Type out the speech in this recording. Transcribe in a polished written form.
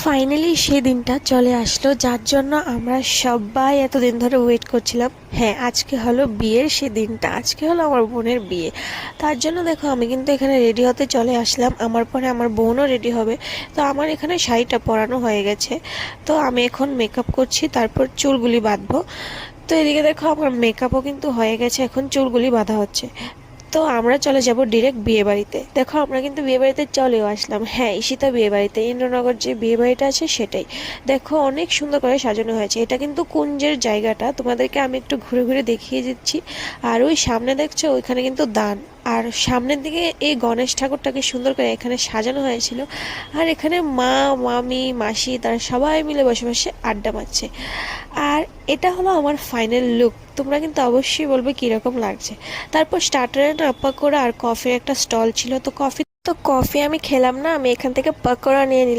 Finally সেই দিনটা চলে আসলো যার জন্য আমরা সবাই এতদিন ধরে ওয়েট করছিলাম। হ্যাঁ, আজকে হলো বিয়ের সেই দিনটা, আজকে হলো আমার বোনের বিয়ে। তার জন্য দেখো আমি কিন্তু এখানে রেডি হতে চলে আসলাম, আমার পরে আমার বোনও রেডি হবে। তো আমার এখানে শাড়িটা পরানো হয়ে গেছে, তো আমি এখন মেকআপ করছি, তারপর চুলগুলি বাঁধবো। তো এদিকে দেখো আমার মেকআপও কিন্তু হয়ে গেছে, এখন চুলগুলি বাঁধা হচ্ছে। তো আমরা চলে যাব ডিরেক্ট বিয়ে বাড়িতে। দেখো আমরা কিন্তু বিয়ে বাড়িতে চলেও আসলাম। হ্যাঁ, ঈশিতা বিয়ে বাড়িতে, ইন্দ্রনগর যে বিয়ে বাড়িটা আছে সেটাই। দেখো অনেক সুন্দর করে সাজানো হয়েছে, এটা কিন্তু কুঞ্জের জায়গাটা, তোমাদেরকে আমি একটু ঘুরে ঘুরে দেখিয়ে দিচ্ছি। আর ওই সামনে দেখছো ওইখানে কিন্তু দান, আর সামনের দিকে এই গণেশ ঠাকুরটাকে সুন্দর করে এখানে সাজানো হয়েছিল। আর এখানে মা, মামি, মাসি তারা সবাই মিলে বসে বসে আড্ডা মারছে। আর এটা হলো আমার ফাইনাল লুক, তোমরা কিন্তু অবশ্যই বলবে কীরকম লাগছে। তারপর স্টার্টারে না পাকোড়া আর কফির একটা স্টল ছিল, তো কফি আমি খেলাম না, আমি এখান থেকে পাকোড়া নিয়ে নিলাম।